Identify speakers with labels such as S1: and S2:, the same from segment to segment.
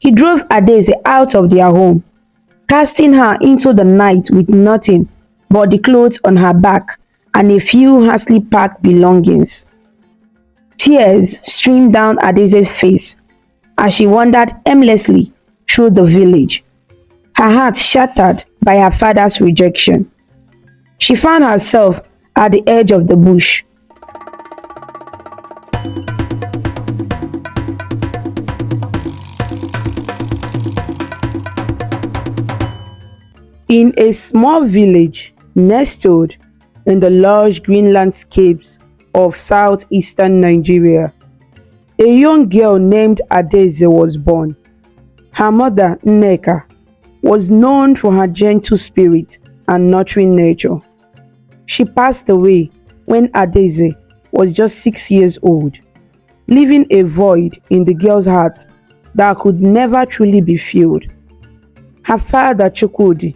S1: He drove Adaeze out of their home, casting her into the night with nothing but the clothes on her back and a few hastily packed belongings. Tears streamed down Adaeze's face as she wandered aimlessly through the village, her heart shattered by her father's rejection. She found herself at the edge of the bush. In a small village nestled in the lush green landscapes of southeastern Nigeria, a young girl named Adaeze was born. Her mother, Nneka, was known for her gentle spirit and nurturing nature. She passed away when Adaeze was just 6 years old, leaving a void in the girl's heart that could never truly be filled. Her father, Chukwudi,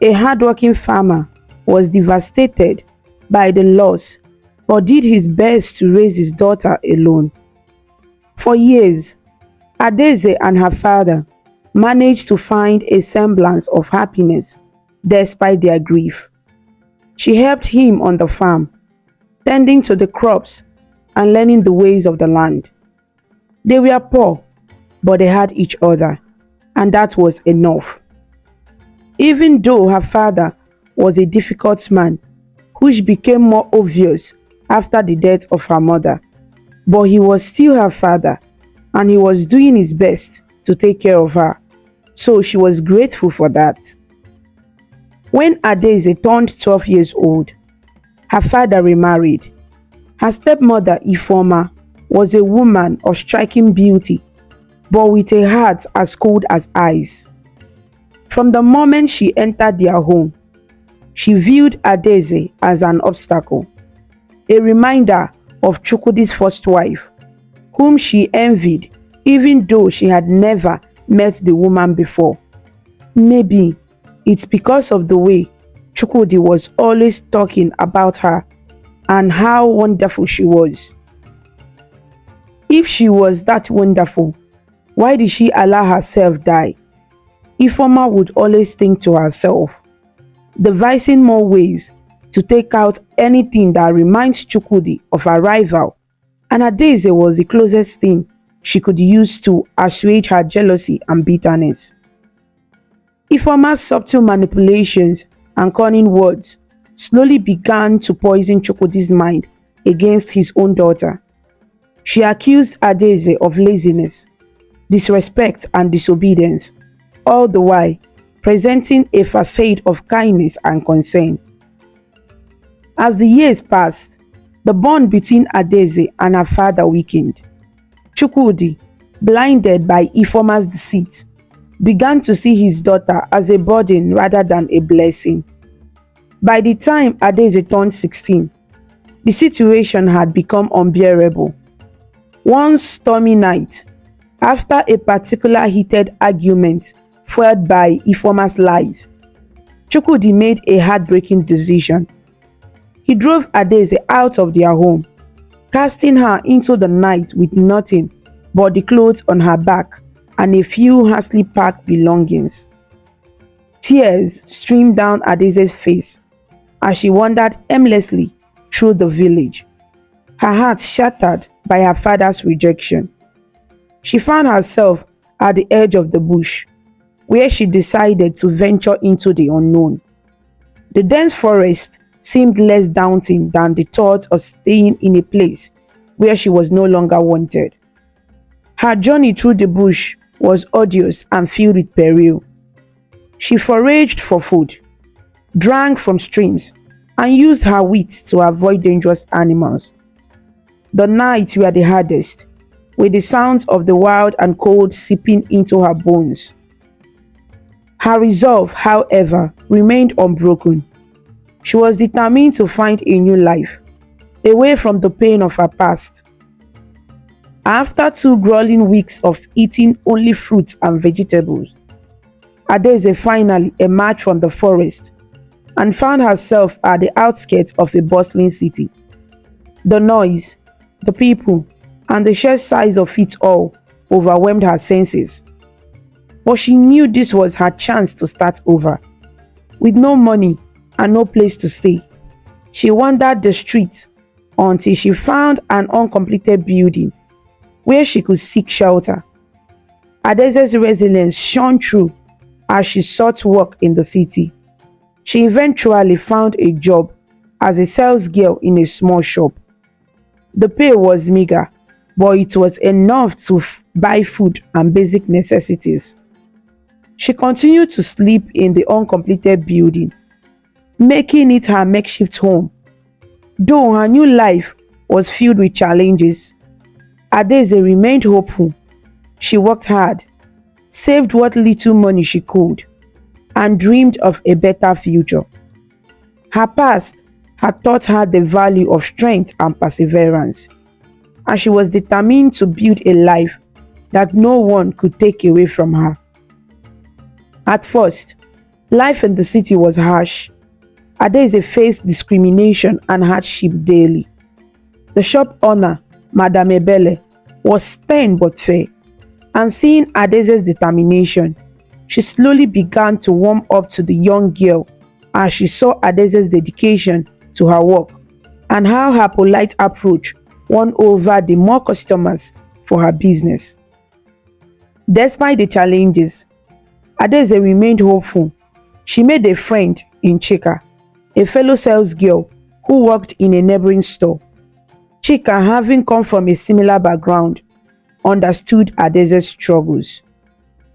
S1: a hardworking farmer, was devastated by the loss but did his best to raise his daughter alone. For years, Adaeze and her father managed to find a semblance of happiness despite their grief. She helped him on the farm, tending to the crops and learning the ways of the land. They were poor, but they had each other, and that was enough. Even though her father was a difficult man, which became more obvious after the death of her mother, but he was still her father and he was doing his best to take care of her, so she was grateful for that. When Adaeze turned 12 years old, her father remarried. Her stepmother, Ifeoma, was a woman of striking beauty, but with a heart as cold as ice. From the moment she entered their home, she viewed Adaeze as an obstacle, a reminder of Chukwudi's first wife, whom she envied even though she had never met the woman before. Maybe it's because of the way Chukwudi was always talking about her and how wonderful she was. If she was that wonderful, why did she allow herself die? Ifeoma would always think to herself, devising more ways to take out anything that reminds Chukwudi of her rival, and Adaeze was the closest thing she could use to assuage her jealousy and bitterness. Ifeoma's subtle manipulations and cunning words slowly began to poison Chukwudi's mind against his own daughter. She accused Adaeze of laziness, disrespect and disobedience, all the while presenting a facade of kindness and concern. As the years passed, the bond between Adaeze and her father weakened. Chukwudi, blinded by Ifeoma's deceit, began to see his daughter as a burden rather than a blessing. By the time Adaeze turned 16, the situation had become unbearable. One stormy night, after a particular heated argument fueled by Ifeoma's lies, Chukwudi made a heartbreaking decision. He drove Adaeze out of their home, casting her into the night with nothing but the clothes on her back and a few hastily packed belongings. Tears streamed down Adaeze's face as she wandered aimlessly through the village, her heart shattered by her father's rejection. She found herself at the edge of the bush, where she decided to venture into the unknown. The dense forest seemed less daunting than the thought of staying in a place where she was no longer wanted. Her journey through the bush was arduous and filled with peril. She foraged for food, drank from streams, and used her wits to avoid dangerous animals. The nights were the hardest, with the sounds of the wild and cold seeping into her bones. Her resolve, however, remained unbroken. She was determined to find a new life, away from the pain of her past. After 2 grueling weeks of eating only fruits and vegetables, Adaeze finally emerged from the forest and found herself at the outskirts of a bustling city. The noise, the people, and the sheer size of it all overwhelmed her senses. but she knew this was her chance to start over. With no money and no place to stay, she wandered the streets until she found an uncompleted building where she could seek shelter. Adaeze's resilience shone through as she sought work in the city. She eventually found a job as a sales girl in a small shop. The pay was meager, but it was enough to buy food and basic necessities. She continued to sleep in the uncompleted building, making it her makeshift home. Though her new life was filled with challenges, Adaeze remained hopeful. She worked hard, saved what little money she could, and dreamed of a better future. Her past had taught her the value of strength and perseverance, and she was determined to build a life that no one could take away from her. At first, life in the city was harsh. Adaeze faced discrimination and hardship daily. The shop owner, Madame Ebele, was stern but fair, and seeing Adaeze's determination, she slowly began to warm up to the young girl as she saw Adaeze's dedication to her work and how her polite approach won over the more customers for her business. Despite the challenges, Adaeze remained hopeful. She made a friend in Chika, a fellow sales girl who worked in a neighboring store. Chika, having come from a similar background, understood Adaeze's struggles.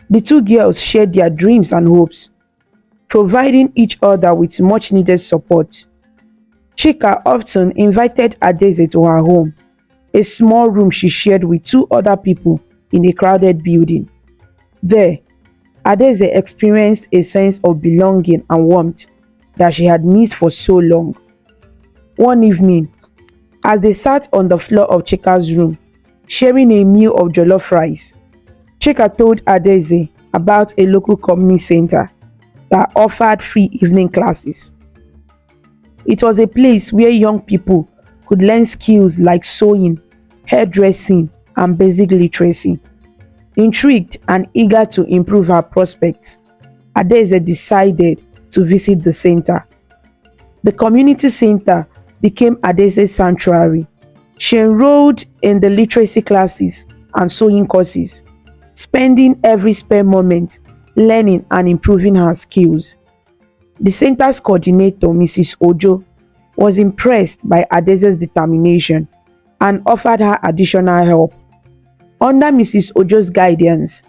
S1: The two girls shared their dreams and hopes, providing each other with much needed support. Chika often invited Adaeze to her home, a small room she shared with two other people in a crowded building. There, Adaeze experienced a sense of belonging and warmth that she had missed for so long. One evening, as they sat on the floor of Chika's room, sharing a meal of jollof rice, Chika told Adaeze about a local community center that offered free evening classes. It was a place where young people could learn skills like sewing, hairdressing, and basic literacy. Intrigued and eager to improve her prospects, Adaeze decided to visit the center. The community center became Adaeze's sanctuary. She enrolled in the literacy classes and sewing courses, spending every spare moment learning and improving her skills. The center's coordinator, Mrs. Ojo, was impressed by Adaeze's determination and offered her additional help. Under Mrs. Ojo's guidance,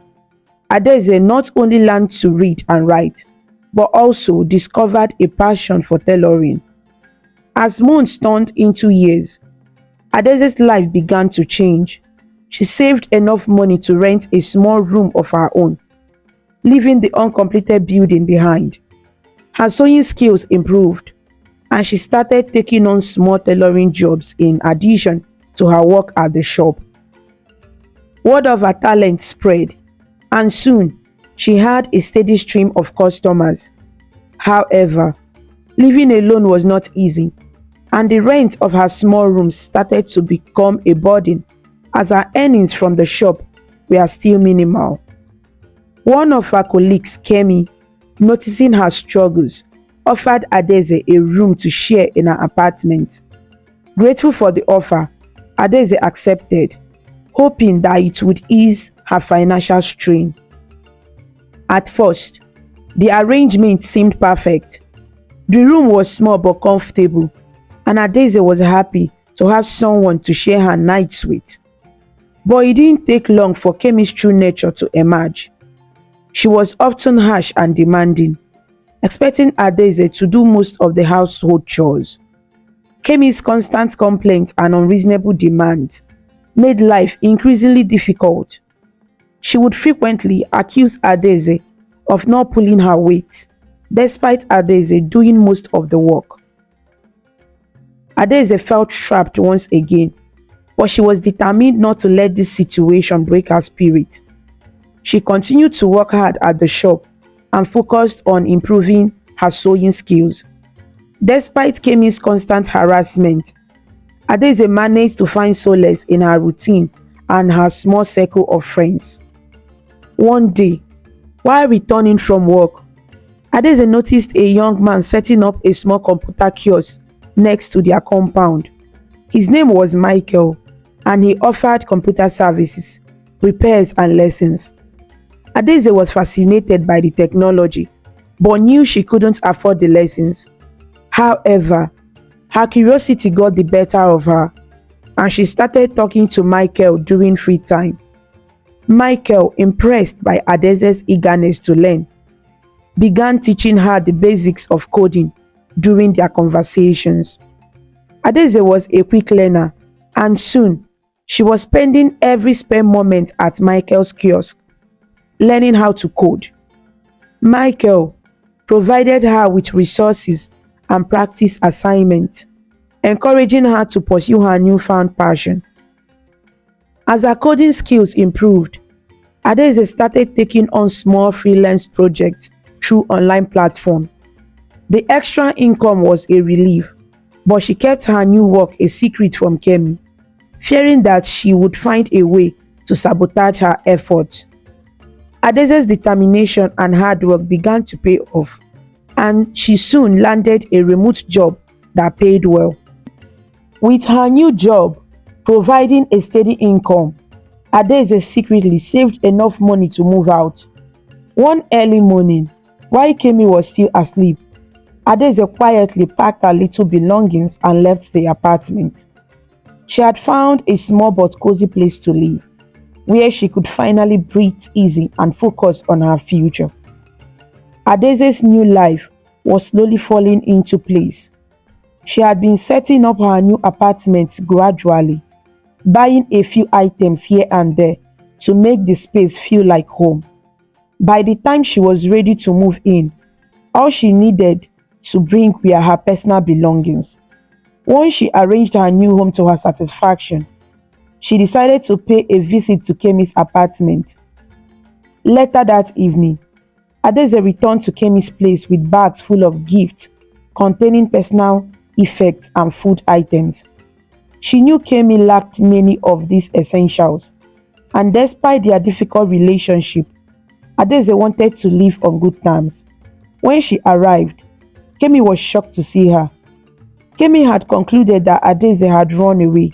S1: Adaeze not only learned to read and write, but also discovered a passion for tailoring. As months turned into years, Adaeze's life began to change. She saved enough money to rent a small room of her own, leaving the uncompleted building behind. Her sewing skills improved, and she started taking on small tailoring jobs in addition to her work at the shop. Word of her talent spread, and soon she had a steady stream of customers. However, living alone was not easy, and the rent of her small room started to become a burden as her earnings from the shop were still minimal. One of her colleagues, Kemi, noticing her struggles, offered Adaeze a room to share in her apartment. Grateful for the offer, Adaeze accepted, hoping that it would ease her financial strain. At first, the arrangement seemed perfect. The room was small but comfortable, and Adaeze was happy to have someone to share her nights with. But it didn't take long for Kemi's true nature to emerge. She was often harsh and demanding, expecting Adaeze to do most of the household chores. Kemi's constant complaints and unreasonable demands made life increasingly difficult. She would frequently accuse Adaeze of not pulling her weight, despite Adaeze doing most of the work. Adaeze felt trapped once again, but she was determined not to let this situation break her spirit. She continued to work hard at the shop and focused on improving her sewing skills. Despite Kemi's constant harassment, Adaeze managed to find solace in her routine and her small circle of friends. One day, While returning from work, Adaeze noticed a young man setting up a small computer kiosk next to their compound. His name was Michael, and he offered computer services, repairs and lessons. Adaeze was fascinated by the technology, but knew she couldn't afford the lessons. However, her curiosity got the better of her, and she started talking to Michael during free time. Michael, impressed by Adaeze's eagerness to learn, began teaching her the basics of coding during their conversations. Adaeze was a quick learner, and soon she was spending every spare moment at Michael's kiosk, learning how to code. Michael provided her with resources and practice assignments, encouraging her to pursue her newfound passion. As her coding skills improved, Adaeze started taking on small freelance projects through online platforms. The extra income was a relief, but she kept her new work a secret from Kemi, fearing that she would find a way to sabotage her efforts. Adaeze's determination and hard work began to pay off, and she soon landed a remote job that paid well. With her new job providing a steady income, Adaeze secretly saved enough money to move out. One early morning, while Kemi was still asleep, Adaeze quietly packed her little belongings and left the apartment. She had found a small but cozy place to live, where she could finally breathe easy and focus on her future. Adaeze's new life was slowly falling into place. She had been setting up her new apartment gradually, buying a few items here and there to make the space feel like home. By the time she was ready to move in, all she needed to bring were her personal belongings. Once she arranged her new home to her satisfaction, she decided to pay a visit to Kemi's apartment. Later that evening, Adaeze returned to Kemi's place with bags full of gifts containing personal effects and food items. She knew Kemi lacked many of these essentials, and despite their difficult relationship, Adaeze wanted to live on good terms. When she arrived, Kemi was shocked to see her. Kemi had concluded that Adaeze had run away,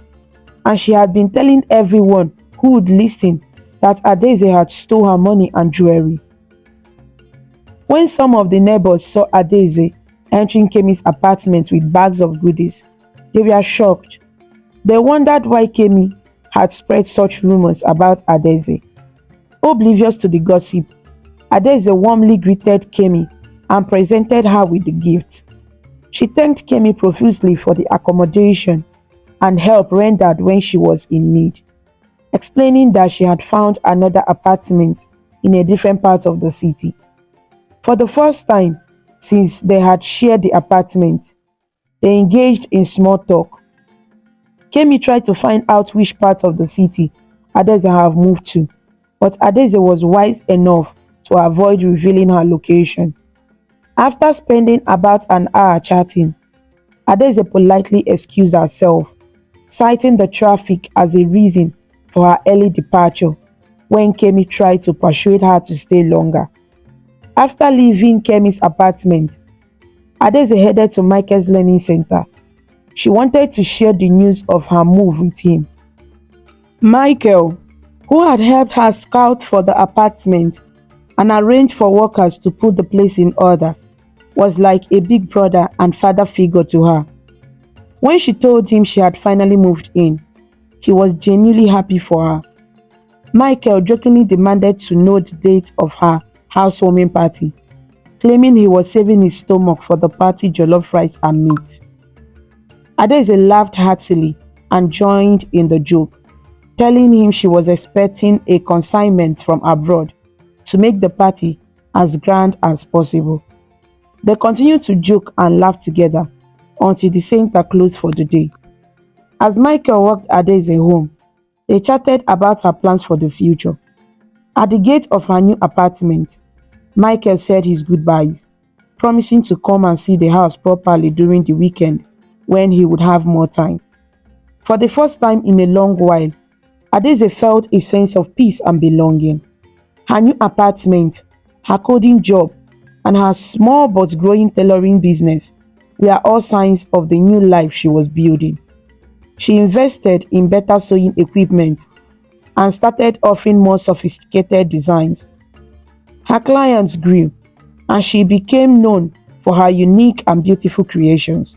S1: and she had been telling everyone who would listen that Adaeze had stolen her money and jewelry. When some of the neighbors saw Adaeze entering Kemi's apartment with bags of goodies, they were shocked. They wondered why Kemi had spread such rumors about Adaeze. Oblivious to the gossip, Adaeze warmly greeted Kemi and presented her with the gifts. She thanked Kemi profusely for the accommodation and help rendered when she was in need, explaining that she had found another apartment in a different part of the city. For the first time since they had shared the apartment, they engaged in small talk. Kemi tried to find out which part of the city Adaeze had moved to, but Adaeze was wise enough to avoid revealing her location. After spending about an hour chatting, Adaeze politely excused herself, citing the traffic as a reason for her early departure when Kemi tried to persuade her to stay longer. After leaving Kemi's apartment, Adaeze headed to Michael's learning center. She wanted to share the news of her move with him. Michael, who had helped her scout for the apartment and arrange for workers to put the place in order, was like a big brother and father figure to her. When she told him she had finally moved in, he was genuinely happy for her. Michael jokingly demanded to know the date of her housewarming party, claiming he was saving his stomach for the party jollof rice and meat. Adaeze laughed heartily and joined in the joke, telling him she was expecting a consignment from abroad to make the party as grand as possible. They continued to joke and laugh together until the center closed for the day. As Michael walked Adaeze home, they chatted about her plans for the future. At the gate of her new apartment, Michael said his goodbyes, promising to come and see the house properly during the weekend when he would have more time. For the first time in a long while, Adaeze felt a sense of peace and belonging. Her new apartment her coding job, and her small but growing tailoring business were all signs of the new life she was building. She invested in better sewing equipment and started offering more sophisticated designs. Her clients grew, and she became known for her unique and beautiful creations.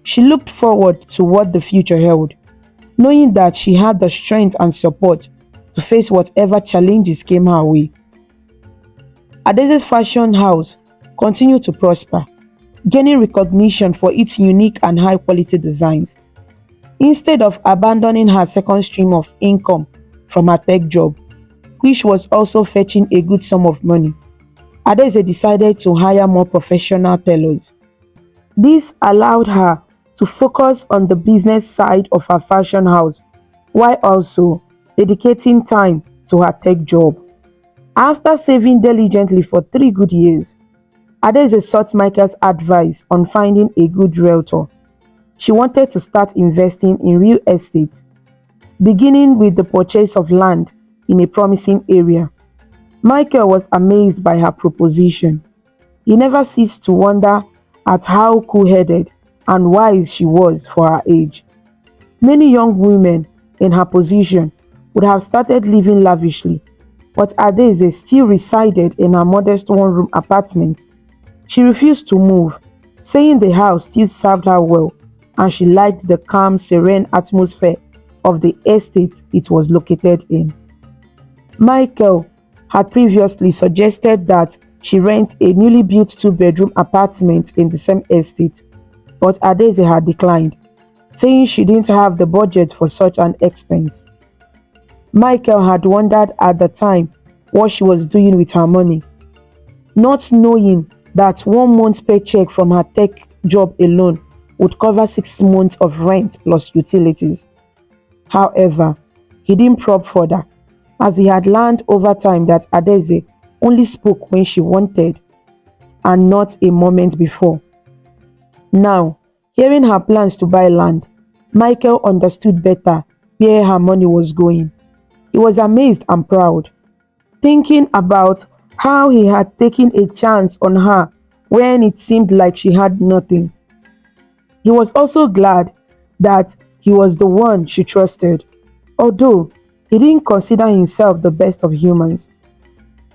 S1: She looked forward to what the future held, knowing that she had the strength and support to face whatever challenges came her way. Adaeze's fashion house continued to prosper, gaining recognition for its unique and high quality designs. Instead of abandoning her second stream of income from her tech job, which was also fetching a good sum of money, Adaeze decided to hire more professional tailors. This allowed her to focus on the business side of her fashion house while also dedicating time to her tech job. After saving diligently for 3 good years, Adaeze sought Michael's advice on finding a good realtor. She wanted to start investing in real estate, beginning with the purchase of land in a promising area. Michael was amazed by her proposition. He never ceased to wonder at how cool-headed and wise she was for her age. Many young women in her position would have started living lavishly, but Adaeze still resided in her modest one-room apartment. She refused to move, saying the house still served her well and she liked the calm, serene atmosphere of the estate it was located in. Michael had previously suggested that she rent a newly built two-bedroom apartment in the same estate, but Adaeze had declined, saying she didn't have the budget for such an expense. Michael had wondered at the time what she was doing with her money, not knowing that 1 month's paycheck from her tech job alone would cover 6 months of rent plus utilities. However, he didn't probe further, as he had learned over time that Adaeze only spoke when she wanted and not a moment before. Now, hearing her plans to buy land, Michael understood better where her money was going. He was amazed and proud, thinking about how he had taken a chance on her when it seemed like she had nothing. He was also glad that he was the one she trusted, although he didn't consider himself the best of humans.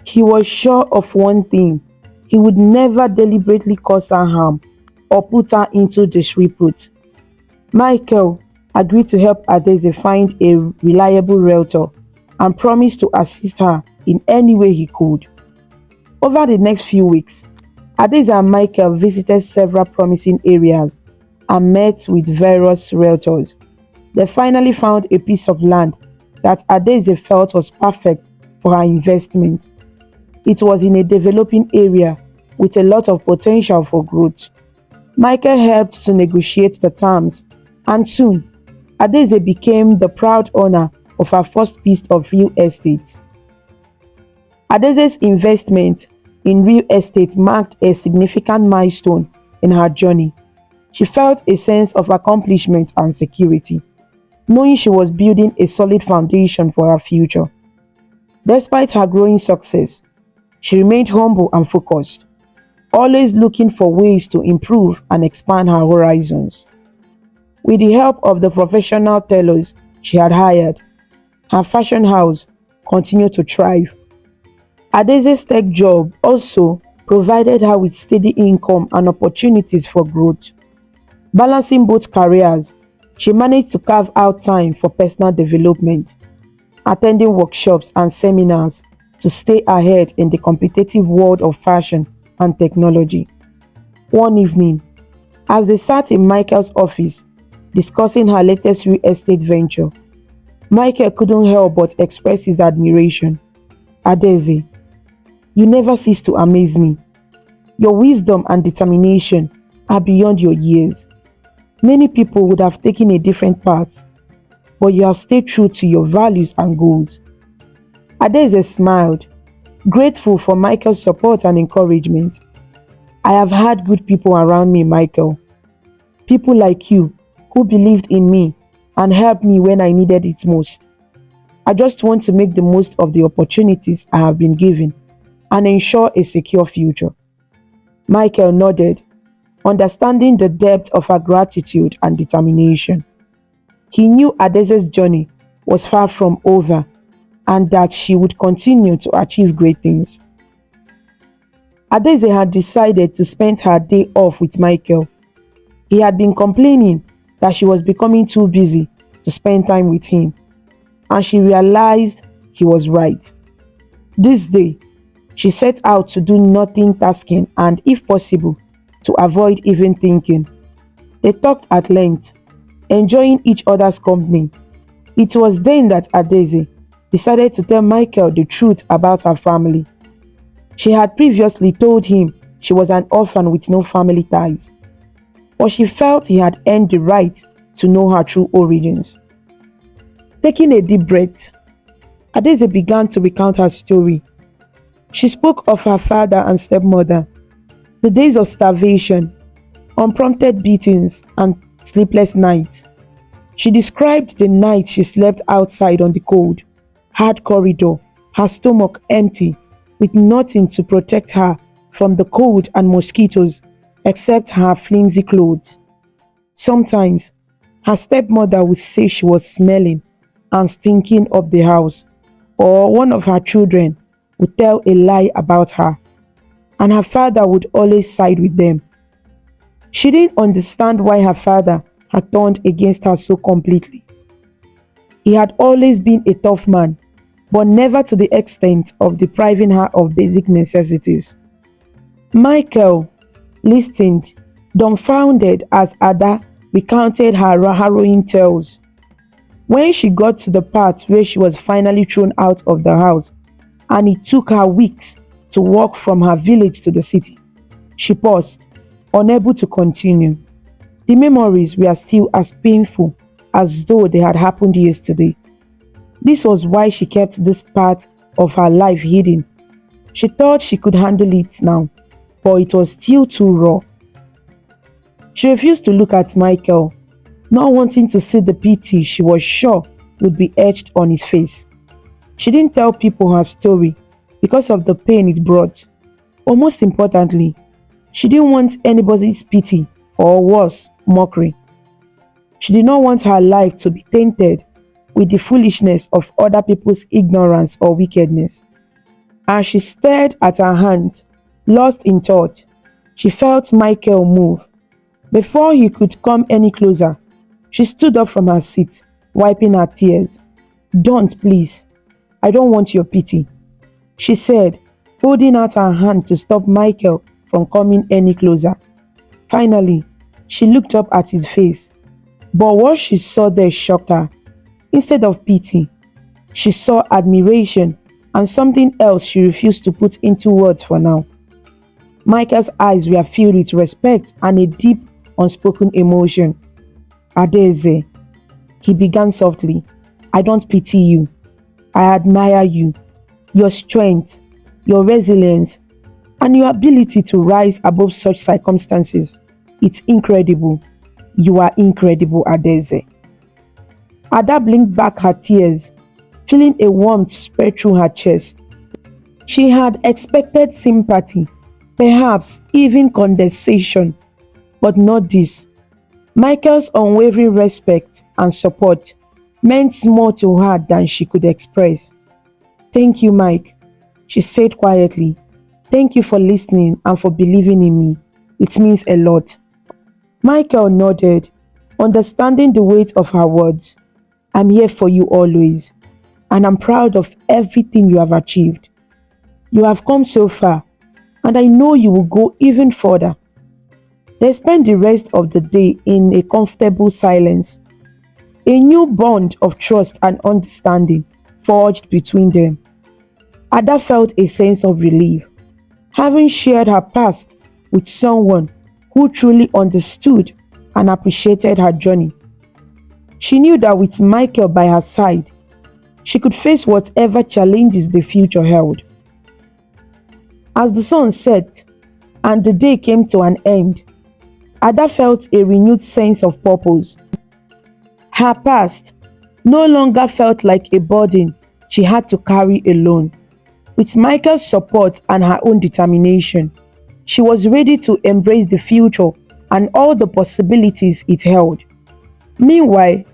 S1: He was sure of one thing: he would never deliberately cause her harm or put her into disrepute. Michael agreed to help Adaeze find a reliable realtor and promised to assist her in any way he could. Over the next few weeks, Adaeze and Michael visited several promising areas and met with various realtors. They finally found a piece of land that Adaeze felt was perfect for her investment. It was in a developing area with a lot of potential for growth. Michael helped to negotiate the terms, and soon Adaeze became the proud owner of her first piece of real estate. Adeze's investment in real estate marked a significant milestone in her journey. She felt a sense of accomplishment and security, knowing she was building a solid foundation for her future. Despite her growing success, she remained humble and focused, always looking for ways to improve and expand her horizons. With the help of the professional tailors she had hired, her fashion house continued to thrive. Adeze's tech job also provided her with steady income and opportunities for growth. Balancing both careers, she managed to carve out time for personal development, attending workshops and seminars to stay ahead in the competitive world of fashion and technology. One evening, as they sat in Michael's office discussing her latest real estate venture, Michael couldn't help but express his admiration. "Adaeze, you never cease to amaze me. Your wisdom and determination are beyond your years. Many people would have taken a different path, but you have stayed true to your values and goals." Adaeze smiled, grateful for Michael's support and encouragement. "I have had good people around me, Michael. People like you who believed in me and helped me when I needed it most. I just want to make the most of the opportunities I have been given and ensure a secure future. Michael nodded, understanding the depth of her gratitude and determination. He knew Adaeze's journey was far from over and that she would continue to achieve great things. Adaeze had decided to spend her day off with Michael. He had been complaining that she was becoming too busy to spend time with him, and she realized he was right. This day, she set out to do nothing tasking and, if possible, to avoid even thinking. They talked at length, enjoying each other's company. It was then that Adaeze decided to tell Michael the truth about her family. She had previously told him she was an orphan with no family ties, but she felt he had earned the right to know her true origins. Taking a deep breath, Adaeze began to recount her story. She spoke of her father and stepmother, the days of starvation, unprompted beatings, and sleepless nights. She described the night she slept outside on the cold, hard corridor, her stomach empty, with nothing to protect her from the cold and mosquitoes except her flimsy clothes. Sometimes, her stepmother would say she was smelling and stinking up the house, or one of her children would tell a lie about her, and her father would always side with them. She didn't understand why her father had turned against her so completely. He had always been a tough man, but never to the extent of depriving her of basic necessities. Michael listened, dumbfounded as Ada recounted her harrowing tales. When she got to the part where she was finally thrown out of the house and it took her weeks to walk from her village to the city, she paused, unable to continue. The memories were still as painful as though they had happened yesterday. This was why she kept this part of her life hidden. She thought she could handle it now, but it was still too raw. She refused to look at Michael, not wanting to see the pity she was sure would be etched on his face. She didn't tell people her story because of the pain it brought, or most importantly, she didn't want anybody's pity or worse, mockery. She did not want her life to be tainted with the foolishness of other people's ignorance or wickedness. As she stared at her hand, lost in thought, she felt Michael move. Before he could come any closer, she stood up from her seat, wiping her tears. "Don't, please. I don't want your pity," she said, holding out her hand to stop Michael from coming any closer. Finally, she looked up at his face, but what she saw there shocked her. Instead of pity, she saw admiration and something else she refused to put into words for now. Michael's eyes were filled with respect and a deep, unspoken emotion. "Adaeze," he began softly, "I don't pity you. I admire you, your strength, your resilience, and your ability to rise above such circumstances. It's incredible. You are incredible, Adaeze." Ada blinked back her tears, feeling a warmth spread through her chest. She had expected sympathy, perhaps even condescension, but not this. Michael's unwavering respect and support meant more to her than she could express. "Thank you, Mike," she said quietly. "Thank you for listening and for believing in me. It means a lot." Michael nodded, understanding the weight of her words. "I'm here for you always, and I'm proud of everything you have achieved. You have come so far, and I know you will go even further." They spent the rest of the day in a comfortable silence. A new bond of trust and understanding forged between them. Ada felt a sense of relief, having shared her past with someone who truly understood and appreciated her journey. She knew that with Michael by her side, she could face whatever challenges the future held. As the sun set and the day came to an end, Ada felt a renewed sense of purpose. Her past no longer felt like a burden she had to carry alone. With Michael's support and her own determination, she was ready to embrace the future and all the possibilities it held. Meanwhile,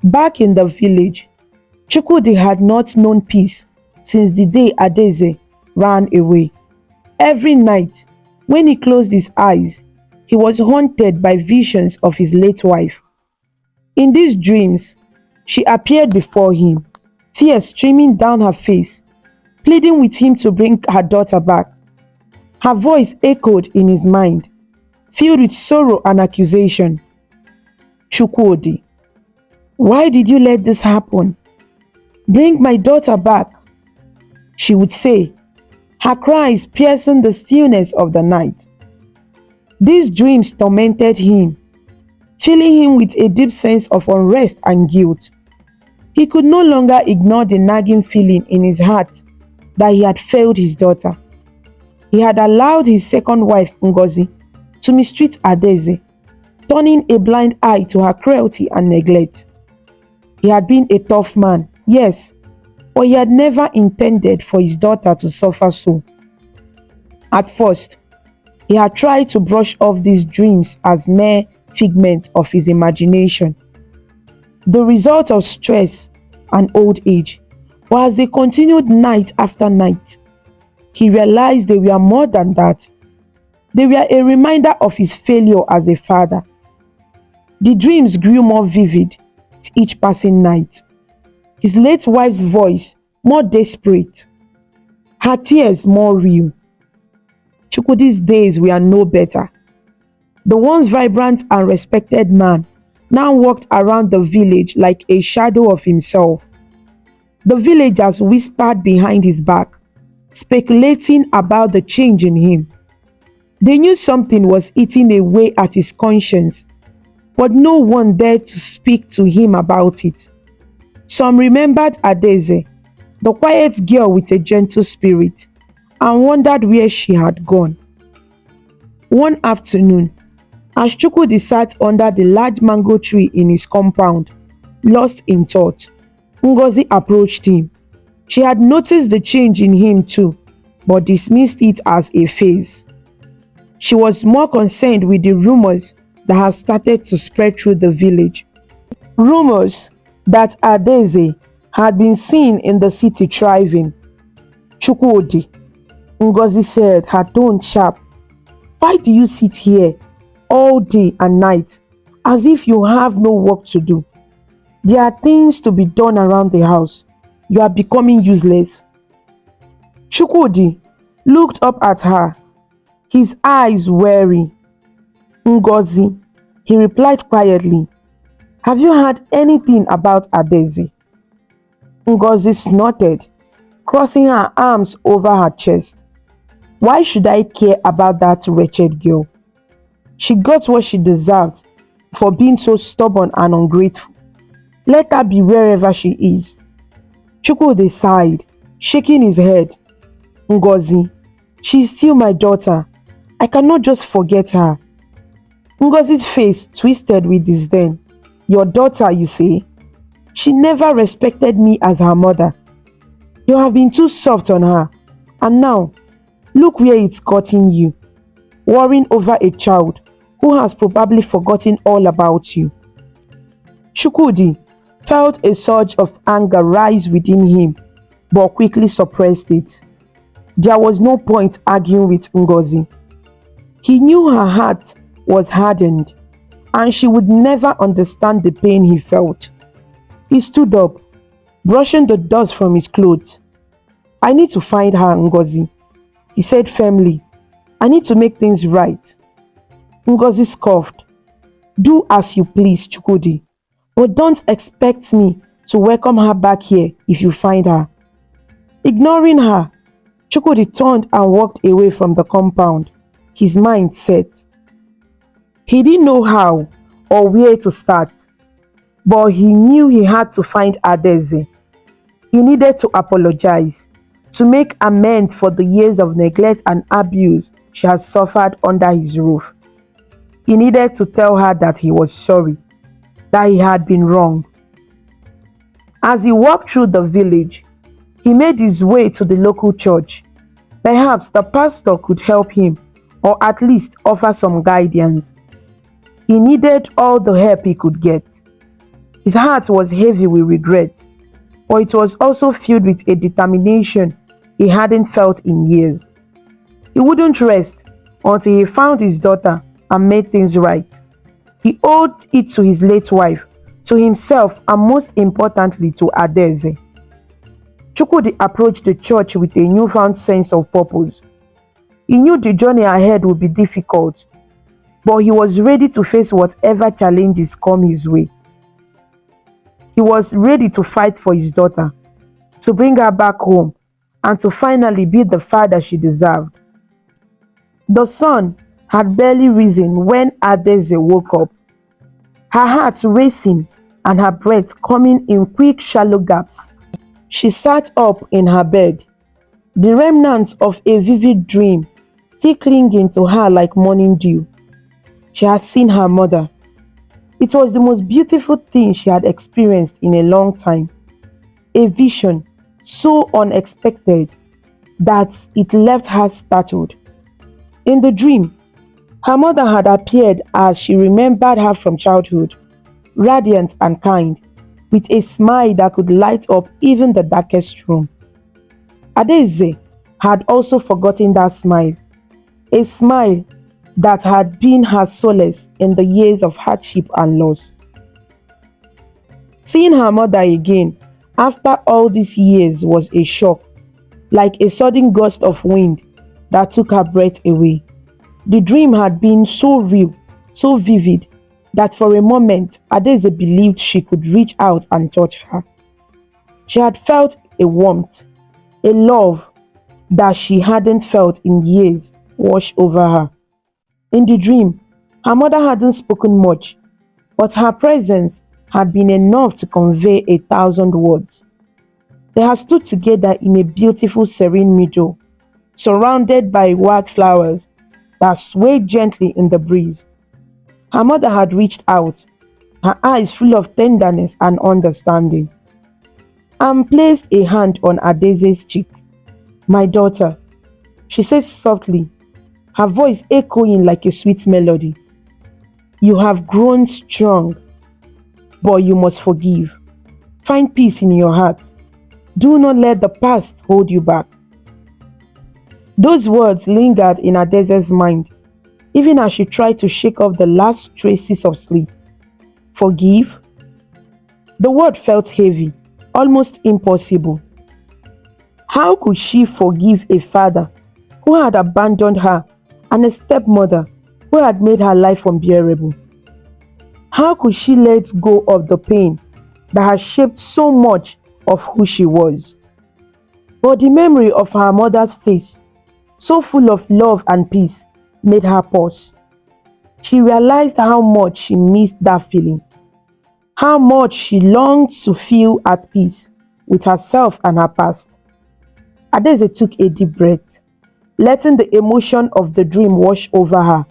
S1: back in the village, Chukwudi had not known peace since the day Adaeze ran away. Every night, when he closed his eyes, he was haunted by visions of his late wife. In these dreams, she appeared before him, tears streaming down her face, pleading with him to bring her daughter back. Her voice echoed in his mind, filled with sorrow and accusation. "Chukwudi, why did you let this happen? Bring my daughter back," she would say, her cries piercing the stillness of the night. These dreams tormented him, filling him with a deep sense of unrest and guilt. He could no longer ignore the nagging feeling in his heart that he had failed his daughter. He had allowed his second wife, Ngozi, to mistreat Adaeze, turning a blind eye to her cruelty and neglect. He had been a tough man, yes, but he had never intended for his daughter to suffer so. At first, he had tried to brush off these dreams as mere figment of his imagination, the result of stress and old age. But as they continued night after night, he realized they were more than that. They were a reminder of his failure as a father. The dreams grew more vivid with each passing night. His late wife's voice more desperate, her tears more real. Chukwudi's days were no better. The once vibrant and respected man now walked around the village like a shadow of himself. The villagers whispered behind his back, speculating about the change in him. They knew something was eating away at his conscience, but no one dared to speak to him about it. Some remembered Adaeze, the quiet girl with a gentle spirit, and wondered where she had gone. One afternoon, as Chukwudi sat under the large mango tree in his compound, lost in thought, Ngozi approached him. She had noticed the change in him too, but dismissed it as a phase. She was more concerned with the rumors that had started to spread through the village. Rumors that Adaeze had been seen in the city thriving. "Chukwudi," Ngozi said, her tone sharp, "why do you sit here all day and night as if you have no work to do? There are things to be done around the house. You are becoming useless." Chukwudi looked up at her, his eyes weary. "Ngozi," he replied quietly, "have you heard anything about Adaeze?" Ngozi snorted, crossing her arms over her chest. "Why should I care about that wretched girl? She got what she deserved for being so stubborn and ungrateful. Let her be wherever she is." Chukwudi sighed, shaking his head. "Ngozi, she is still my daughter. I cannot just forget her." Ngozi's face twisted with disdain. "Your daughter, you say? She never respected me as her mother. You have been too soft on her, and now, look where it's gotten you, worrying over a child who has probably forgotten all about you." Chukwudi felt a surge of anger rise within him, but quickly suppressed it. There was no point arguing with Ngozi. He knew her heart was hardened, and she would never understand the pain he felt. He stood up, brushing the dust from his clothes. "I need to find her, Ngozi," he said firmly. "I need to make things right." Ngozi scoffed. "Do as you please, Chukwudi, but don't expect me to welcome her back here if you find her." Ignoring her, Chukwudi turned and walked away from the compound, his mind set. He didn't know how or where to start, but he knew he had to find Adaeze. He needed to apologize, to make amends for the years of neglect and abuse she had suffered under his roof. He needed to tell her that he was sorry, that he had been wrong. As he walked through the village, He made his way to the local church. Perhaps the pastor could help him or at least offer some guidance. He needed all the help he could get. His heart was heavy with regret, but it was also filled with a determination he hadn't felt in years. He wouldn't rest until he found his daughter and made things right. He owed it to his late wife, to himself, and most importantly to Adaeze. Chukwudi approached the church with a newfound sense of purpose. He knew the journey ahead would be difficult, but he was ready to face whatever challenges come his way. He was ready to fight for his daughter, to bring her back home, and to finally be the father she deserved. The sun had barely risen when Adaeze woke up, her heart racing and her breath coming in quick, shallow gaps. She sat up in her bed, the remnants of a vivid dream still clinging to her like morning dew. She had seen her mother. It was the most beautiful thing she had experienced in a long time. A vision so unexpected that it left her startled. In the dream, her mother had appeared as she remembered her from childhood, radiant and kind, with a smile that could light up even the darkest room. Adaeze had also forgotten that smile, a smile that had been her solace in the years of hardship and loss. Seeing her mother again after all these years was a shock, like a sudden gust of wind that took her breath away. The dream had been so real, so vivid, that for a moment Adaeze believed she could reach out and touch her. She had felt a warmth, a love that she hadn't felt in years wash over her. In the dream, her mother hadn't spoken much, but her presence had been enough to convey 1,000 words. They had stood together in a beautiful serene meadow, surrounded by wildflowers that swayed gently in the breeze. Her mother had reached out, her eyes full of tenderness and understanding, and placed a hand on Adaeze's cheek. "My daughter," she said softly, her voice echoing like a sweet melody. "You have grown strong, but you must forgive. Find peace in your heart. Do not let the past hold you back." Those words lingered in Adaeze's mind, even as she tried to shake off the last traces of sleep. Forgive? The word felt heavy, almost impossible. How could she forgive a father who had abandoned her and a stepmother who had made her life unbearable? How could she let go of the pain that had shaped so much of who she was? But the memory of her mother's face, so full of love and peace, made her pause. She realized how much she missed that feeling, how much she longed to feel at peace with herself and her past. Adaeze took a deep breath, letting the emotion of the dream wash over her.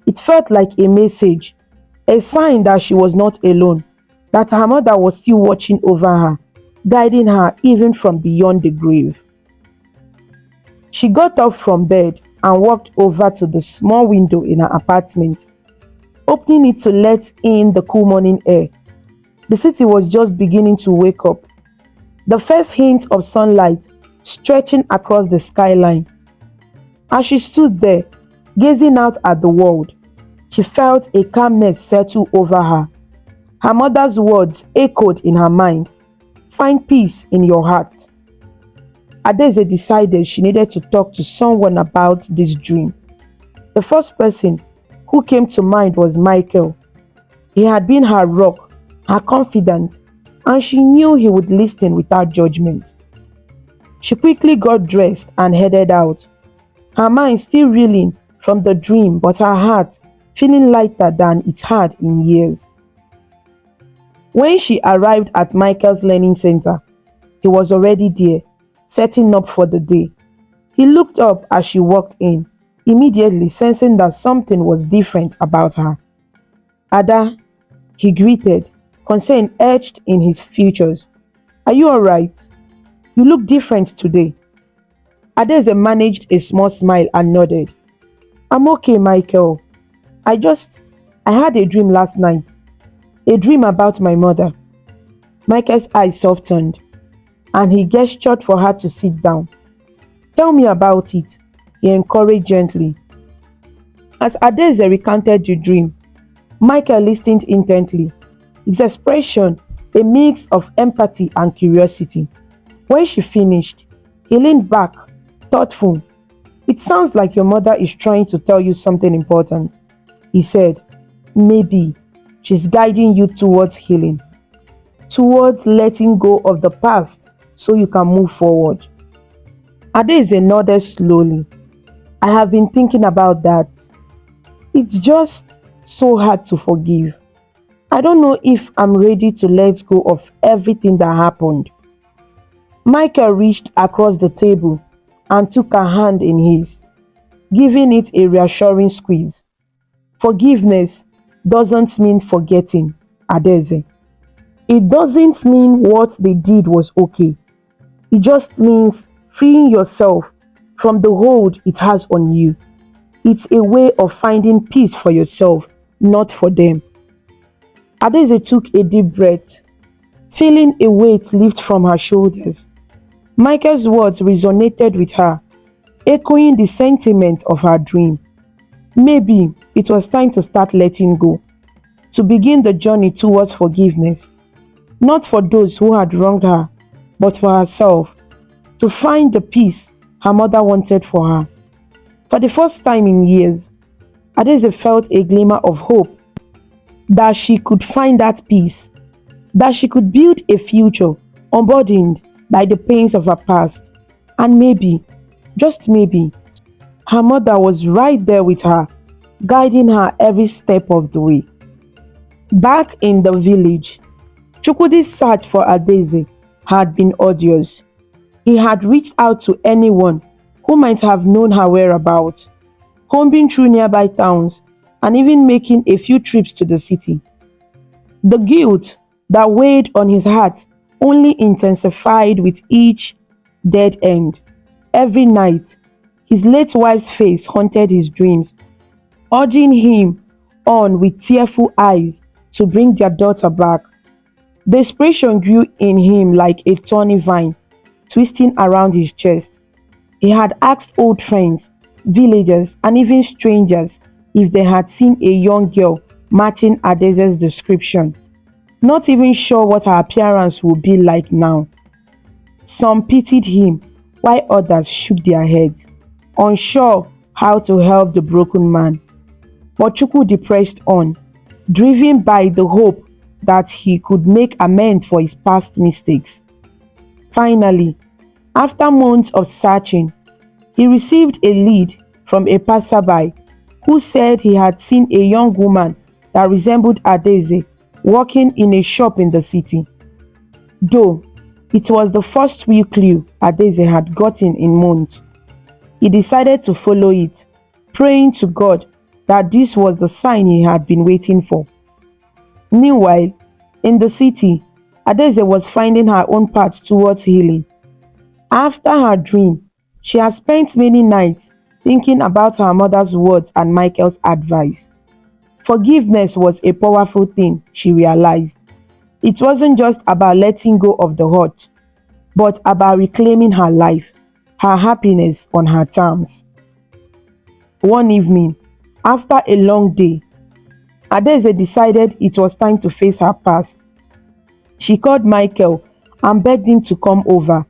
S1: It felt like a message, a sign that she was not alone, that her mother was still watching over her, guiding her even from beyond the grave. She got up from bed and walked over to the small window in her apartment, opening it to let in the cool morning air. The city was just beginning to wake up, the first hint of sunlight stretching across the skyline. As she stood there, gazing out at the world, she felt a calmness settle over her. Her mother's words echoed in her mind, "Find peace in your heart." Adaeze decided she needed to talk to someone about this dream. The first person who came to mind was Michael. He had been her rock, her confidant, and she knew he would listen without judgment. She quickly got dressed and headed out, her mind still reeling from the dream but her heart feeling lighter than it had in years. When she arrived at Michael's learning center, he was already there, setting up for the day. He looked up as she walked in, immediately sensing that something was different about her. "Ada," he greeted, concern etched in his features. "Are you alright?" You look different today." Adaeze managed a small smile and nodded. "I'm okay, Michael. I just, I had a dream last night. A dream about my mother." Michael's eyes softened and he gestured for her to sit down. "Tell me about it," he encouraged gently. As Adaeze recounted the dream, Michael listened intently, his expression a mix of empathy and curiosity. When she finished, he leaned back, thoughtful. "It sounds like your mother is trying to tell you something important," he said. "Maybe she's guiding you towards healing, towards letting go of the past so you can move forward." Adaeze nodded slowly. "I have been thinking about that. It's just so hard to forgive. I don't know if I'm ready to let go of everything that happened." Michael reached across the table and took her hand in his, giving it a reassuring squeeze. "Forgiveness doesn't mean forgetting, Adaeze. It doesn't mean what they did was okay. It just means freeing yourself from the hold it has on you. It's a way of finding peace for yourself, not for them." Adaeze took a deep breath, feeling a weight lift from her shoulders. Michael's words resonated with her, echoing the sentiment of her dream. Maybe it was time to start letting go, to begin the journey towards forgiveness, not for those who had wronged her, but for herself, to find the peace her mother wanted for her. For the first time in years, Adaeze felt a glimmer of hope that she could find that peace, that she could build a future unburdened by the pains of her past. And maybe, just maybe, her mother was right there with her, guiding her every step of the way. Back in the village, Chukwudi's search for Adaeze had been arduous. He had reached out to anyone who might have known her whereabouts, combing through nearby towns and even making a few trips to the city. The guilt that weighed on his heart only intensified with each dead end. Every night, his late wife's face haunted his dreams, urging him on with tearful eyes to bring their daughter back. Desperation grew in him like a thorny vine, twisting around his chest. He had asked old friends, villagers, and even strangers if they had seen a young girl matching Adaeze's description, not even sure what her appearance would be like now. Some pitied him, while others shook their heads, unsure how to help the broken man. But Chukwudi pressed on, driven by the hope that he could make amends for his past mistakes. Finally, after months of searching, he received a lead from a passerby who said he had seen a young woman that resembled Adaeze working in a shop in the city. Though it was the first real clue Adaeze had gotten in months, he decided to follow it, praying to God that this was the sign he had been waiting for. Meanwhile, in the city, Adaeze was finding her own path towards healing. After her dream, she had spent many nights thinking about her mother's words and Michael's advice. Forgiveness was a powerful thing, she realized. It wasn't just about letting go of the hurt, but about reclaiming her life, her happiness on her terms. One evening, after a long day, Adaeze decided it was time to face her past. She called Michael and begged him to come over,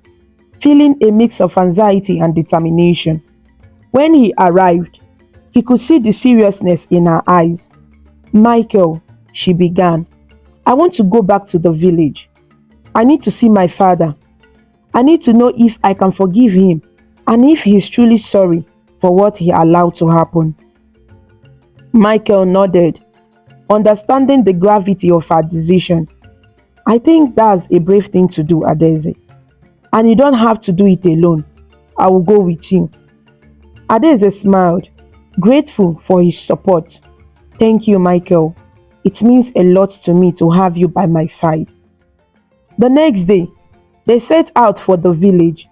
S1: feeling a mix of anxiety and determination. When he arrived, he could see the seriousness in her eyes. "Michael," she began, "I want to go back to the village. I need to see my father. I need to know if I can forgive him and if he is truly sorry for what he allowed to happen." Michael nodded, understanding the gravity of her decision. "I think that's a brave thing to do, Adaeze. And you don't have to do it alone. I will go with you." Adaeze smiled, grateful for his support. "Thank you, Michael. It means a lot to me to have you by my side." The next day, They set out for the village,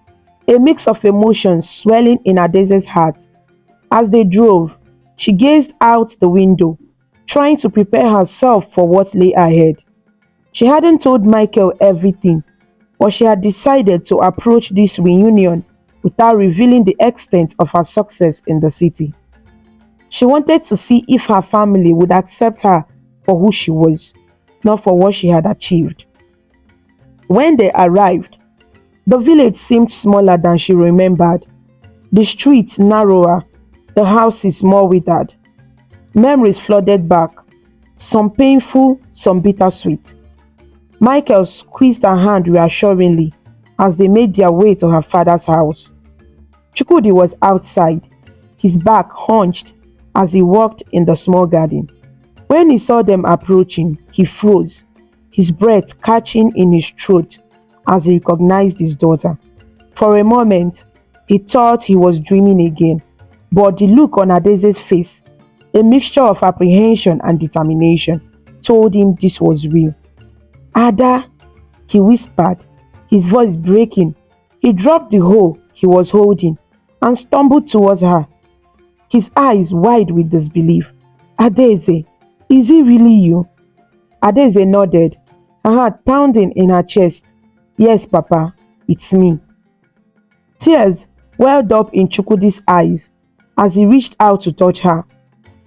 S1: a mix of emotions swelling in Adaeze's heart. As they drove, she gazed out the window, trying to prepare herself for what lay ahead. She hadn't told Michael everything, but she had decided to approach this reunion without revealing the extent of her success in the city. She wanted to see if her family would accept her for who she was, not for what she had achieved. When they arrived, the village seemed smaller than she remembered, the streets narrower, the houses more withered. Memories flooded back, some painful, some bittersweet. Michael squeezed her hand reassuringly as they made their way to her father's house. Chukwudi was outside, his back hunched as he walked in the small garden. When he saw them approaching, he froze, his breath catching in his throat as he recognized his daughter. For a moment, he thought he was dreaming again, but the look on Adaeze's face, a mixture of apprehension and determination, told him this was real. "Ada," he whispered, his voice breaking. He dropped the hoe he was holding and stumbled towards her, his eyes wide with disbelief. "Adaeze, is it really you?" Adaeze nodded, her heart pounding in her chest. "Yes, Papa, it's me." Tears welled up in Chukwudi's eyes as he reached out to touch her,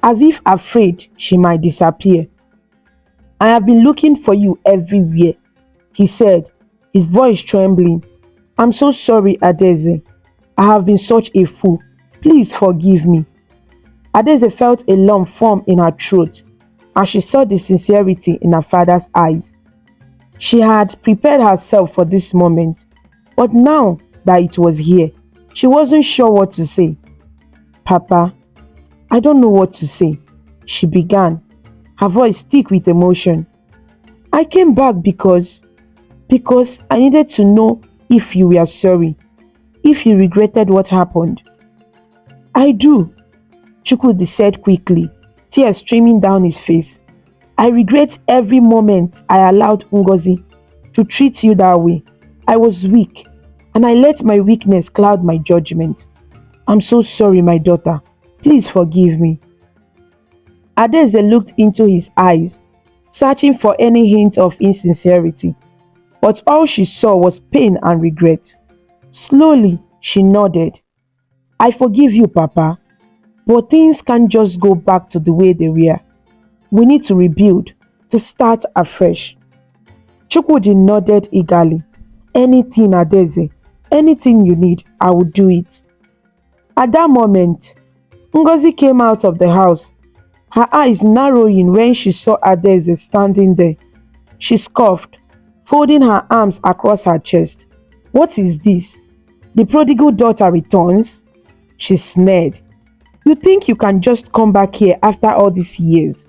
S1: as if afraid she might disappear. "I have been looking for you everywhere," he said, his voice trembling. "I'm so sorry, Adaeze. I have been such a fool. Please forgive me." Adaeze felt a lump form in her throat as she saw the sincerity in her father's eyes. She had prepared herself for this moment, but now that it was here, she wasn't sure what to say. "Papa, I don't know what to say," she began, her voice thick with emotion. "I came back because I needed to know if you were sorry, if you regretted what happened." "I do," Chukwudi said quickly, tears streaming down his face. "I regret every moment I allowed Ngozi to treat you that way. I was weak, and I let my weakness cloud my judgment. I'm so sorry, my daughter. Please forgive me." Adaeze looked into his eyes, searching for any hint of insincerity, but all she saw was pain and regret. Slowly, she nodded. "I forgive you, Papa, but things can't just go back to the way they were. We need to rebuild, to start afresh." Chukwudi nodded eagerly. "Anything, Adaeze, anything you need, I will do it." At that moment, Ngozi came out of the house, her eyes narrowing when she saw Adaeze standing there. She scoffed, folding her arms across her chest. "What is this? The prodigal daughter returns?" she sneered. "You think you can just come back here after all these years?"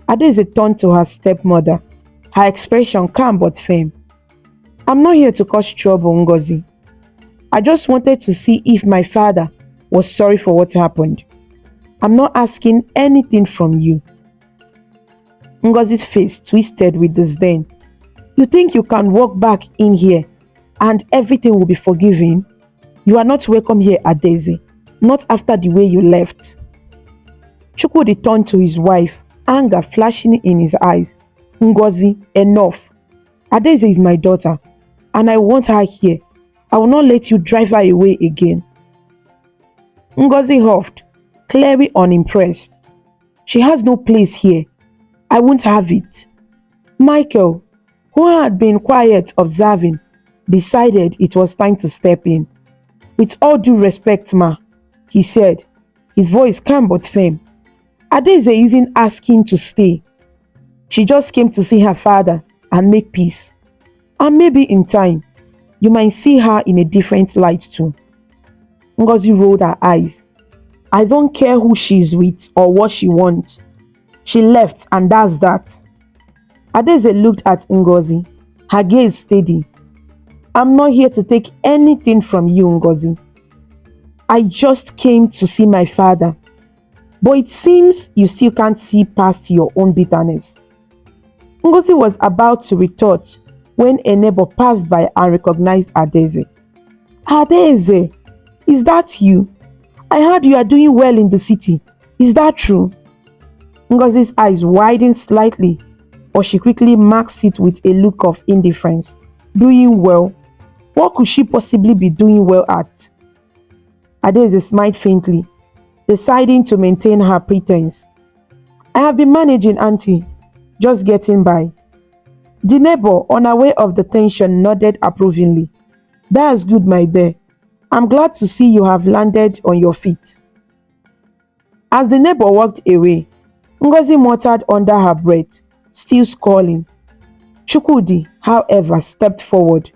S1: Adaeze turned to her stepmother, her expression calm but firm. "I'm not here to cause trouble, Ngozi. I just wanted to see if my father was sorry for what happened. I'm not asking anything from you." Ngozi's face twisted with disdain. "You think you can walk back in here and everything will be forgiven? You are not welcome here, Adaeze, not after the way you left." Chukwudi turned to his wife, anger flashing in his eyes. "Ngozi, enough. Adaeze is my daughter, and I want her here. I will not let you drive her away again." Ngozi huffed, clearly unimpressed. "She has no place here. I won't have it." Michael, who had been quiet observing, decided it was time to step in. "With all due respect, ma," he said, his voice calm but firm, "Adaeze isn't asking to stay. She just came to see her father and make peace. And maybe in time, you might see her in a different light too." Ngozi rolled her eyes. "I don't care who she's with or what she wants. She left and that's that." Adaeze looked at Ngozi, her gaze steady. "I'm not here to take anything from you, Ngozi. I just came to see my father. But it seems you still can't see past your own bitterness." Ngozi was about to retort when a neighbor passed by and recognized Adaeze. Adaeze, is that you? I heard you are doing well in the city. Is that true? Ngozi's eyes widened slightly, but she quickly masked it with a look of indifference. Doing well? What could she possibly be doing well at? Adaeze smiled faintly, deciding to maintain her pretense. I have been managing, auntie, just getting by. The neighbor, unaware of the tension, nodded approvingly. That's good, my dear. I'm glad to see you have landed on your feet. As the neighbor walked away, Ngozi muttered under her breath, still scolding. Chukwudi, however, stepped forward,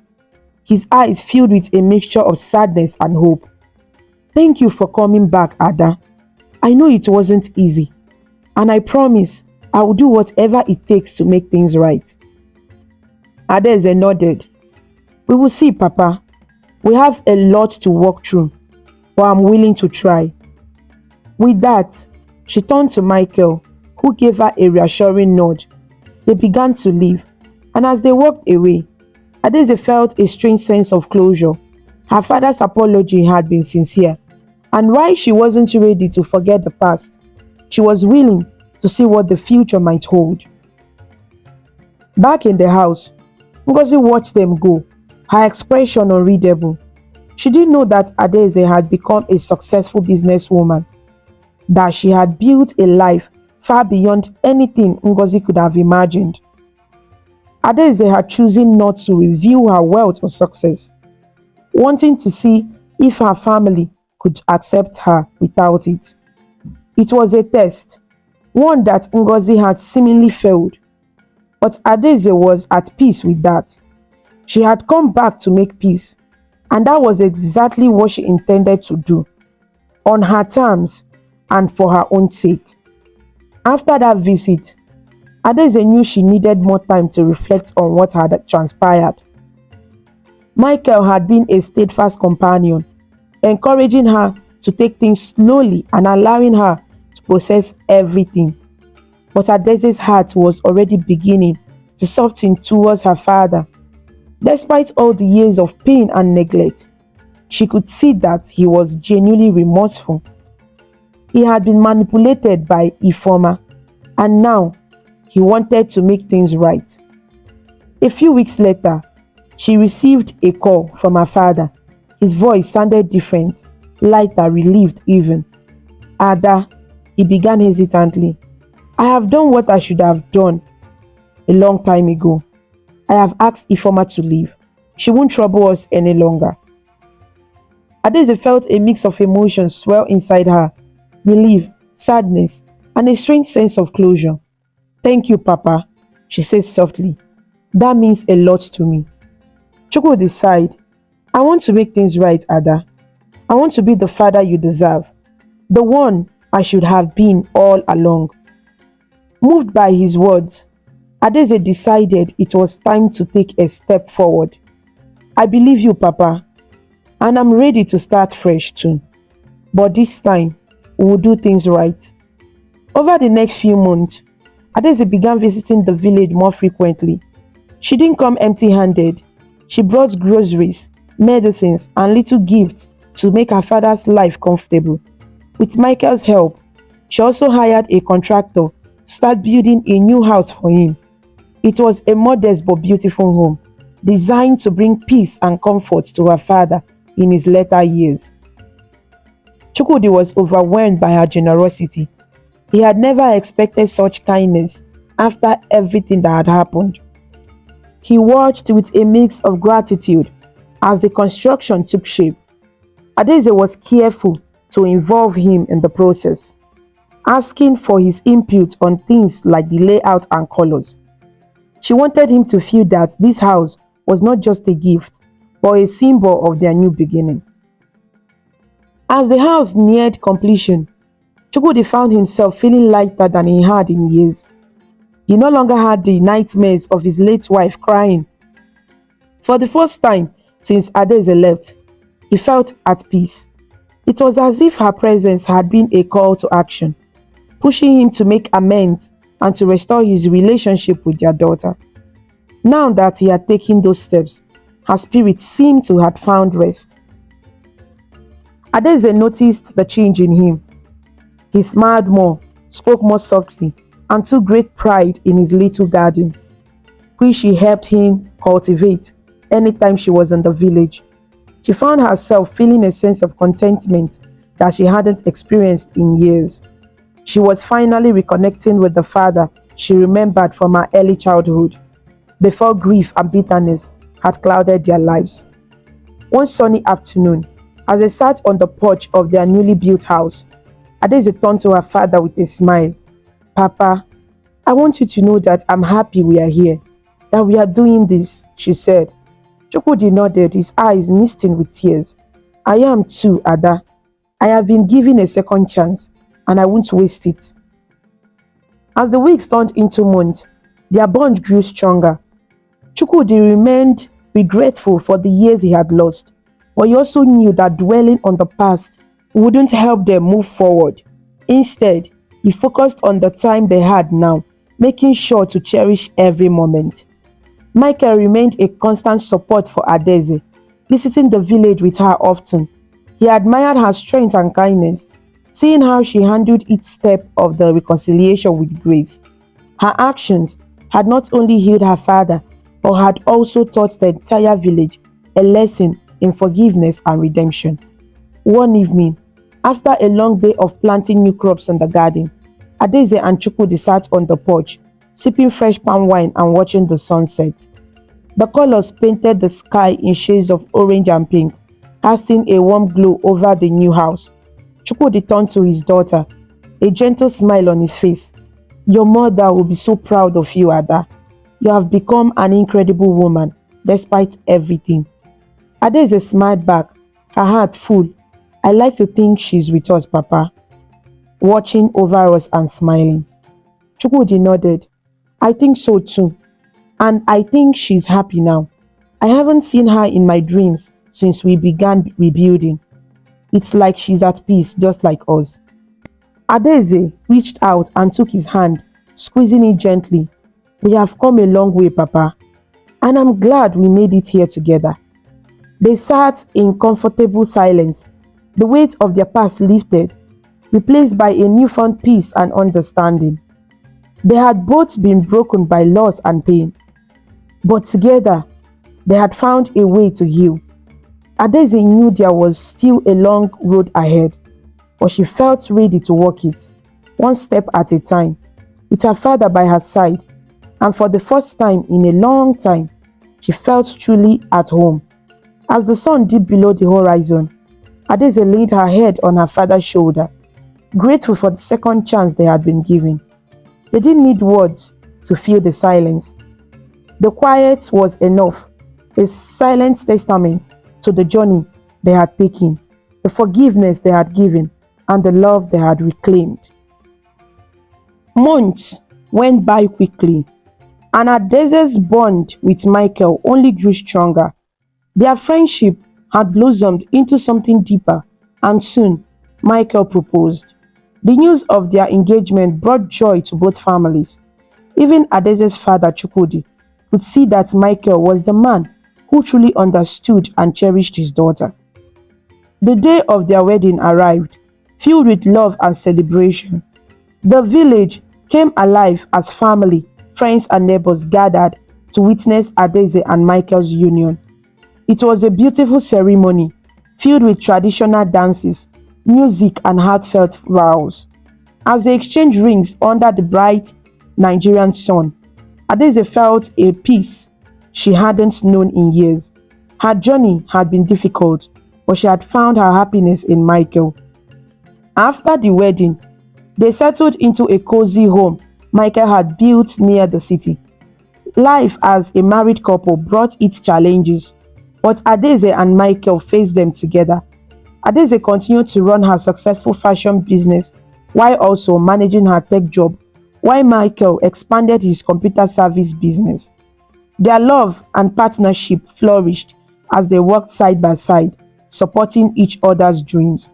S1: his eyes filled with a mixture of sadness and hope. Thank you for coming back, Ada. I know it wasn't easy, and I promise I will do whatever it takes to make things right. Adaeze nodded. We will see, Papa. We have a lot to work through, but I'm willing to try. With that, she turned to Michael, who gave her a reassuring nod. They began to leave, and as they walked away, Adaeze felt a strange sense of closure. Her father's apology had been sincere, and while she wasn't ready to forget the past, she was willing to see what the future might hold. Back in the house, Ngozi watched them go, her expression unreadable. She didn't know that Adaeze had become a successful businesswoman, that she had built a life far beyond anything Ngozi could have imagined. Adaeze had chosen not to reveal her wealth or success, wanting to see if her family could accept her without it. It was a test, one that Ngozi had seemingly failed, but Adaeze was at peace with that. She had come back to make peace, and that was exactly what she intended to do, on her terms and for her own sake. After that visit, Adaeze knew she needed more time to reflect on what had transpired. Michael had been a steadfast companion, encouraging her to take things slowly and allowing her to process everything. But Adaeze's heart was already beginning to soften towards her father. Despite all the years of pain and neglect, she could see that he was genuinely remorseful. He had been manipulated by Ifeoma, and now he wanted to make things right. A few weeks later, she received a call from her father. His voice sounded different, lighter, relieved even. Ada, he began hesitantly. I have done what I should have done a long time ago. I have asked Ifeoma to leave. She won't trouble us any longer. Adaeze felt a mix of emotions swell inside her, relief, sadness, and a strange sense of closure. Thank you, Papa, she said softly. That means a lot to me. Chukwu sighed. I want to make things right, Ada. I want to be the father you deserve, the one I should have been all along. Moved by his words, Adaeze decided it was time to take a step forward. I believe you, Papa, and I'm ready to start fresh too. But this time, we will do things right. Over the next few months, Adaeze began visiting the village more frequently. She didn't come empty-handed. She brought groceries, medicines, and little gifts to make her father's life comfortable. With Michael's help, she also hired a contractor to start building a new house for him. It was a modest but beautiful home, designed to bring peace and comfort to her father in his later years. Chukwudi was overwhelmed by her generosity. He had never expected such kindness after everything that had happened. He watched with a mix of gratitude as the construction took shape. Adaeze was careful to involve him in the process, asking for his input on things like the layout and colors. She wanted him to feel that this house was not just a gift, but a symbol of their new beginning. As the house neared completion, Chukwudi found himself feeling lighter than he had in years. He no longer had the nightmares of his late wife crying. For the first time since Adaeze left, he felt at peace. It was as if her presence had been a call to action, pushing him to make amends and to restore his relationship with their daughter.
S2: Now that he had taken those steps, her spirit seemed to have found rest. Adaeze noticed the change in him. He smiled more, spoke more softly, and took great pride in his little garden, which she helped him cultivate anytime she was in the village. She found herself feeling a sense of contentment that she hadn't experienced in years. She was finally reconnecting with the father she remembered from her early childhood, before grief and bitterness had clouded their lives. One sunny afternoon, as they sat on the porch of their newly built house, Adaeze turned to her father with a smile. "Papa, I want you to know that I'm happy we are here, that we are doing this," she said. Chukwudi nodded, his eyes misting with tears. "I am too, Ada. I have been given a second chance, and I won't waste it." As the weeks turned into months, their bond grew stronger. Chukwudi remained regretful for the years he had lost, but he also knew that dwelling on the past wouldn't help them move forward. Instead, he focused on the time they had now, making sure to cherish every moment. Michael remained a constant support for Adaeze, visiting the village with her often. He admired her strength and kindness, seeing how she handled each step of the reconciliation with grace. Her actions had not only healed her father, but had also taught the entire village a lesson in forgiveness and redemption. One evening, after a long day of planting new crops in the garden, Adaeze and Chukwudi sat on the porch, sipping fresh palm wine and watching the sunset. The colors painted the sky in shades of orange and pink, casting a warm glow over the new house. Chukwudi turned to his daughter, a gentle smile on his face. "Your mother will be so proud of you, Ada. You have become an incredible woman, despite everything." Adaeze smiled back, her heart full. "I like to think she's with us, Papa," watching over us and smiling. Chukwudi nodded. "I think so too. And I think she's happy now. I haven't seen her in my dreams since we began rebuilding. It's like she's at peace, just like us." Adaeze reached out and took his hand, squeezing it gently. "We have come a long way, Papa, and I'm glad we made it here together." They sat in comfortable silence, the weight of their past lifted, replaced by a newfound peace and understanding. They had both been broken by loss and pain, but together they had found a way to heal. Adaeze knew there was still a long road ahead, but she felt ready to walk it, one step at a time, with her father by her side, and for the first time in a long time, she felt truly at home. As the sun dipped below the horizon, Adaeze laid her head on her father's shoulder, grateful for the second chance they had been given. They didn't need words to fill the silence. The quiet was enough, a silent testament to the journey they had taken, the forgiveness they had given, and the love they had reclaimed. Months went by quickly, and Adaeze's bond with Michael only grew stronger. Their friendship had blossomed into something deeper, and soon Michael proposed. The news of their engagement brought joy to both families. Even Adaeze's father, Chukwudi, could see that Michael was the man who truly understood and cherished his daughter. The day of their wedding arrived, filled with love and celebration. The village came alive as family, friends and neighbors gathered to witness Adaeze and Michael's union. It was a beautiful ceremony, filled with traditional dances, music and heartfelt vows. As they exchanged rings under the bright Nigerian sun, Adaeze felt a peace she hadn't known in years. Her journey had been difficult, but she had found her happiness in Michael. After the wedding, they settled into a cozy home Michael had built near the city. Life as a married couple brought its challenges, but Adaeze and Michael faced them together. Adaeze continued to run her successful fashion business while also managing her tech job, while Michael expanded his computer service business. Their love and partnership flourished as they worked side by side, supporting each other's dreams.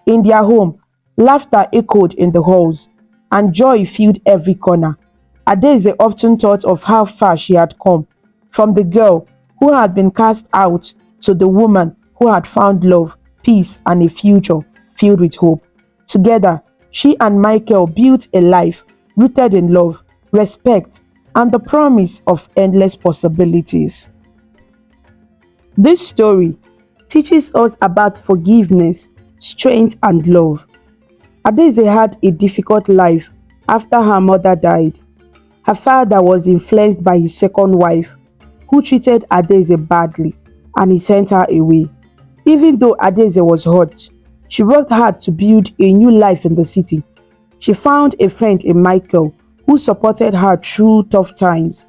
S2: In their home, laughter echoed in the halls, and joy filled every corner. Adaeze often thought of how far she had come, from the girl who had been cast out to the woman who had found love, peace, and a future filled with hope. Together, she and Michael built a life rooted in love, respect, and the promise of endless possibilities. This story teaches us about forgiveness, strength, and love. Adaeze had a difficult life after her mother died. Her father was influenced by his second wife, who treated Adaeze badly, and he sent her away. Even though Adaeze was hurt, she worked hard to build a new life in the city. She found a friend in Michael who supported her through tough times.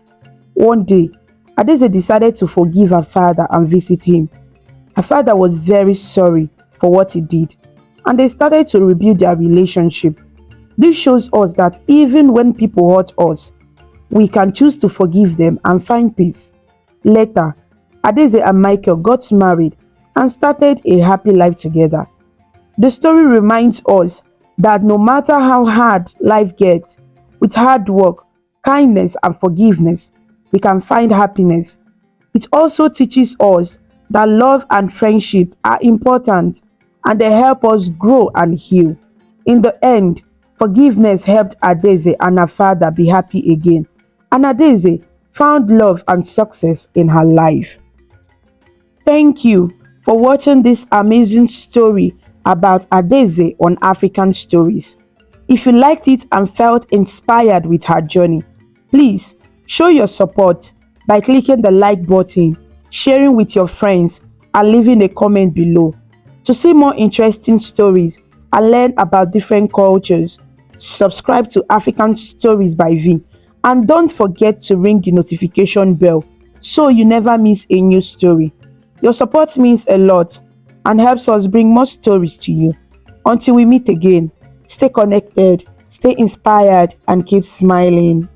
S2: One day, Adaeze decided to forgive her father and visit him. Her father was very sorry for what he did, and they started to rebuild their relationship. This shows us that even when people hurt us, we can choose to forgive them and find peace. Later, Adaeze and Michael got married and started a happy life together. The story reminds us that no matter how hard life gets, with hard work, kindness, and forgiveness, we can find happiness. It also teaches us that love and friendship are important and they help us grow and heal. In the end, forgiveness helped Adaeze and her father be happy again, and Adaeze found love and success in her life. Thank you for watching this amazing story about Adaeze on African Stories. If you liked it and felt inspired with her journey, please show your support by clicking the like button, sharing with your friends, and leaving a comment below. To see more interesting stories and learn about different cultures, subscribe to African Stories by V, and don't forget to ring the notification bell so you never miss a new story. Your support means a lot and helps us bring more stories to you. Until we meet again, stay connected, stay inspired, and keep smiling.